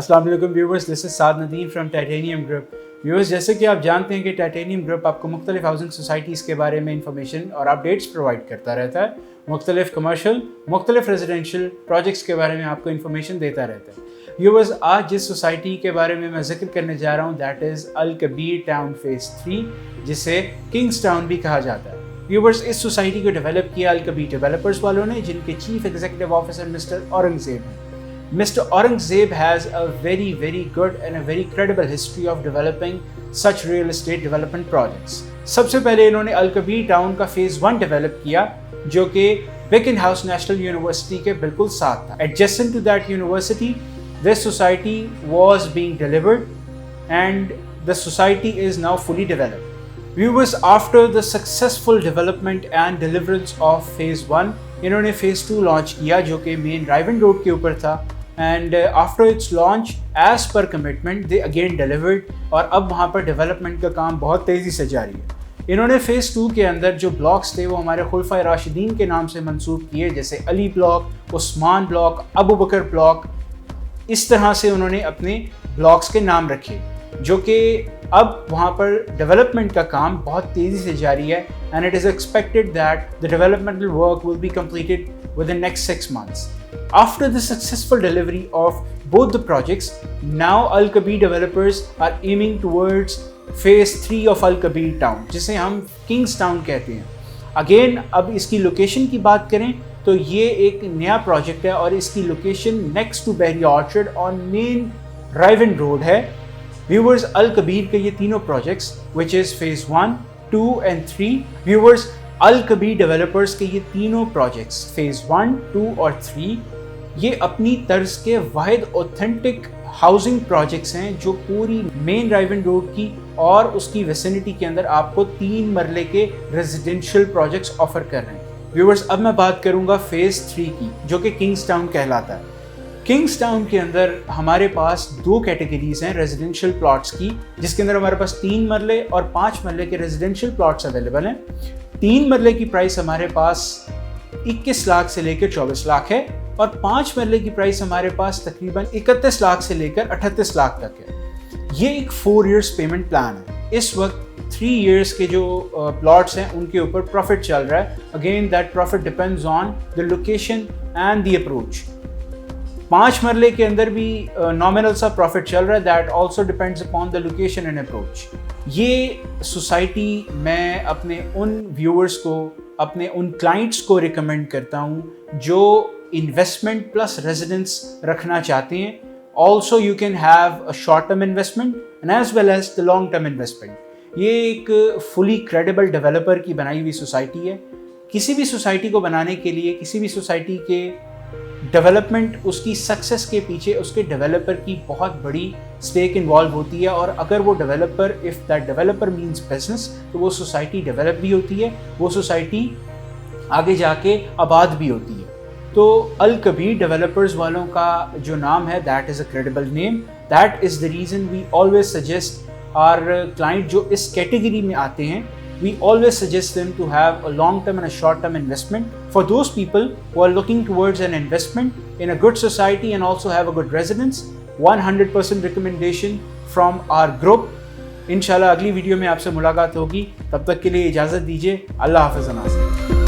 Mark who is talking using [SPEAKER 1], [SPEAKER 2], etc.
[SPEAKER 1] अस्सलाम वालेकुम viewers, this is Saad Nadeem from titanium group. Viewers, जैसे कि आप जानते हैं कि टाइटेनियम ग्रुप आपको मुख्तलिफ हाउसिंग सोसाइटीज़ के बारे में इंफॉर्मेशन और अपडेट्स प्रोवाइड करता रहता है। मुख्तलिफ कमर्शियल, मुख्तलिफ रेजिडेंशियल प्रोजेक्ट्स के बारे में आपको इन्फॉर्मेशन देता रहता है। व्यूवर्स, आज जिस सोसाइटी के बारे में मैं जिक्र करने जा रहा हूँ that is Al Kabir town phase 3, जिसे किंग्स टाउन भी कहा जाता है। व्यूवर्स, इस सोसाइटी को डेवलप किया अल कबीर डेवलपर्स वालों ने, जिनके chief executive officer mister Aurangzeb हैं। Mr. Aurangzeb has a very good and a very credible history of developing such real estate development projects. सबसे पहले इन्होंने अल कबीर टाउन का फेज़ 1 डेवलप किया, जो कि बिकनहाउस नेशनल यूनिवर्सिटी के बिल्कुल साथ था। Adjacent to that university, this society was being delivered and the society is now fully developed. Viewers, after the successful development and deliverance of phase 1, इन्होंने phase 2 लॉन्च किया, जो कि मेन राइवन रोड के ऊपर था। And after its launch as per commitment they again delivered, और अब वहाँ पर डेवलपमेंट का काम बहुत तेज़ी से जारी है। इन्होंने फ़ेज़ 2 के अंदर जो ब्लॉक्स थे वो हमारे खुलफाए राशिदीन के नाम से मंसूब किए, जैसे अली ब्लॉक, उस्मान ब्लॉक, अबू बकर ब्लॉक। इस तरह से उन्होंने अपने ब्लॉक्स के नाम रखे, जो कि अब वहाँ पर डेवलपमेंट का काम बहुत तेज़ी से जारी है। And it is expected that the developmental work will be completed within next 6 months. After the successful delivery of both the projects, now Al Kabir developers are aiming towards phase 3 of Al Kabir town, जिसे हम Kings Town कहते हैं। Again, अब इसकी location की बात करें तो ये एक नया प्रोजेक्ट है और इसकी location next to Bahria orchard on main Raiwind road है। व्यूवर्स, अल कबीर के ये तीनों projects which is phase 1, 2 and 3, viewers Al Kabir developers के ये तीनों प्रोजेक्ट्स फेज़ 1, 2 और 3 ये अपनी तर्ज के वाहिद ऑथेंटिक हाउसिंग प्रोजेक्ट्स हैं, जो पूरी मेन राइवन रोड की और उसकी विसिनिटी के अंदर आपको 3 मरले के रेजिडेंशियल प्रोजेक्ट्स ऑफर कर रहे हैं। व्यूवर्स, अब मैं बात करूंगा फेज़ 3 की, जो कि किंग्स टाउन कहलाता है। किंग्स टाउन के अंदर हमारे पास 2 कैटेगरीज हैं रेजिडेंशियल प्लॉट्स की, जिसके अंदर हमारे पास 3 मरले और 5 मरले के रेजिडेंशियल प्लॉट्स अवेलेबल हैं। 3 मरले की प्राइस हमारे पास 21 लाख से लेकर 24 लाख है, और 5 मरले की प्राइस हमारे पास तकरीबन 31 लाख से लेकर 38 लाख तक है। ये एक 4 इयर्स पेमेंट प्लान है। इस वक्त 3 इयर्स के जो प्लॉट्स हैं उनके ऊपर प्रॉफिट चल रहा है। Again that profit depends on the location and the approach. 5 मरले के अंदर भी नॉमिनल सा प्रॉफिट चल रहा है, that also depends upon the location and approach. ये सोसाइटी मैं अपने उन व्यूअर्स को, अपने उन क्लाइंट्स को रिकमेंड करता हूँ जो इन्वेस्टमेंट प्लस रेजिडेंस रखना चाहते हैं। Also you can have a short term investment and as well as the long term investment. ये एक फुली क्रेडिबल डेवलपर की बनाई हुई सोसाइटी है। किसी भी सोसाइटी को बनाने के लिए, किसी भी सोसाइटी के डेवलपमेंट, उसकी सक्सेस के पीछे उसके डेवलपर की बहुत बड़ी स्टेक इन्वॉल्व होती है, और अगर वो developer, if that developer means business, तो वो सोसाइटी डेवलप भी होती है, वो सोसाइटी आगे जाके आबाद भी होती है। तो अल कबीर डेवलपर्स वालों का जो नाम है that is a credible name. That is the reason we always suggest our client जो इस कैटेगरी में आते हैं, we always suggest them to have a long term and a short term investment. For those people who are looking towards an investment in a good society and also have a good residence, 100% recommendation from our group. इंशाल्लाह अगली video में आपसे मुलाकात होगी, तब तक के लिए इजाज़त दीजिए। अल्लाह हाफ़िज़।